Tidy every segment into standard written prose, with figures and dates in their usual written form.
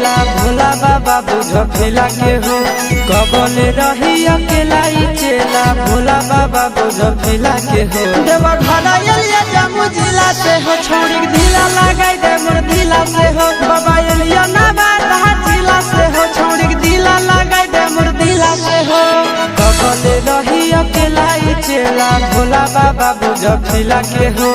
चेला भोला बाबा बुझ फिला के हो कबल रही अकेला चेला भोला बाबा बुझ फिला के हो देवा घरा एलिया जम्मू जिला से हो छोड़ी ढीला लगाई दे मोर ढीला से हो बाबा एलिया नवादा जिला से हो छोड़ी ढीला लगाई दे मोर ढीला से हो कबल रही अकेला चेला भोला बाबा बुझ फिला के हो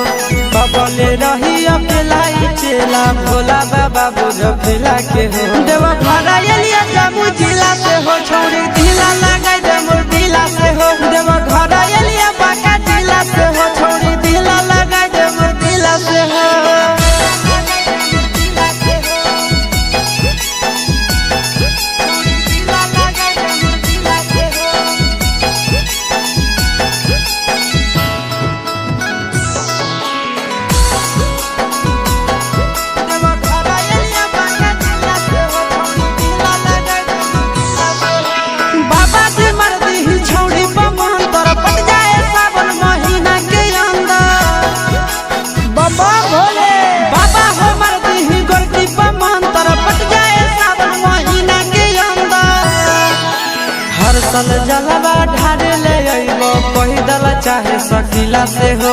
कबल रही अकेला चेला भोला बाबा बुझ फिला के हो देवा घरा एलिया जम्मू जिला से हो छोड़ी ढीला लगाई दे मोर ढीला से हो देवा घरा एलिया बांका जिला से हो छोड़ी ढीला लगाई दे मोर ढीला से हो सल जलवा ढारे ले अइबो पैदल चाहे सकीला से हो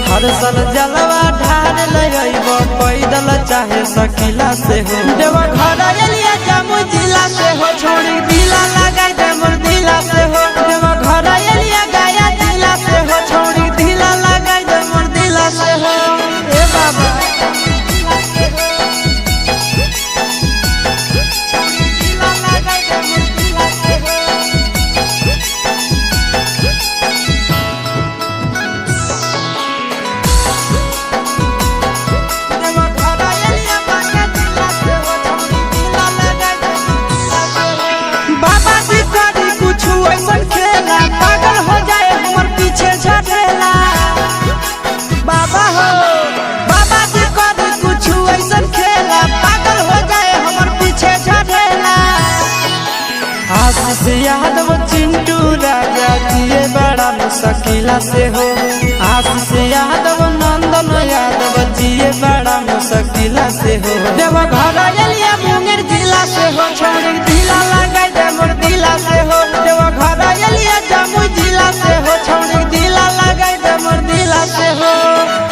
हर सल जलवा ढारे ले अइबो पैदल चाहे सकीला से हो देवा घरा एलिया जम्मू जिला से हो छोड़ी ढीला लगाई दे मोर ढीला से हो देवा घरा एलिया गया जिला से हो छोड़ी ढीला लगाई दे मोर ढीला से हो ए बाबा पागल हो जाए हमर पीछे झटेला बाबा हो बाबा जी कभी कुछ ऐसा खेला पागल हो जाए हमर पीछे झटेला आशीष यादव चिंटू राजा जिए बड़ा मुश्किला से हो आशीष यादव नंदन यादव जिए बड़ा मुश्किला से हो देवा घरा एलिया मुंगेर जिला से हो छोड़ी ढीला लगाई दे मोर ढीला से हो देवा घरा एलिया जम्मू जिला से हो छोड़ी ढीला लगाई दे मोर ढीला से हो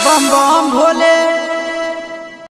बम बम भोले।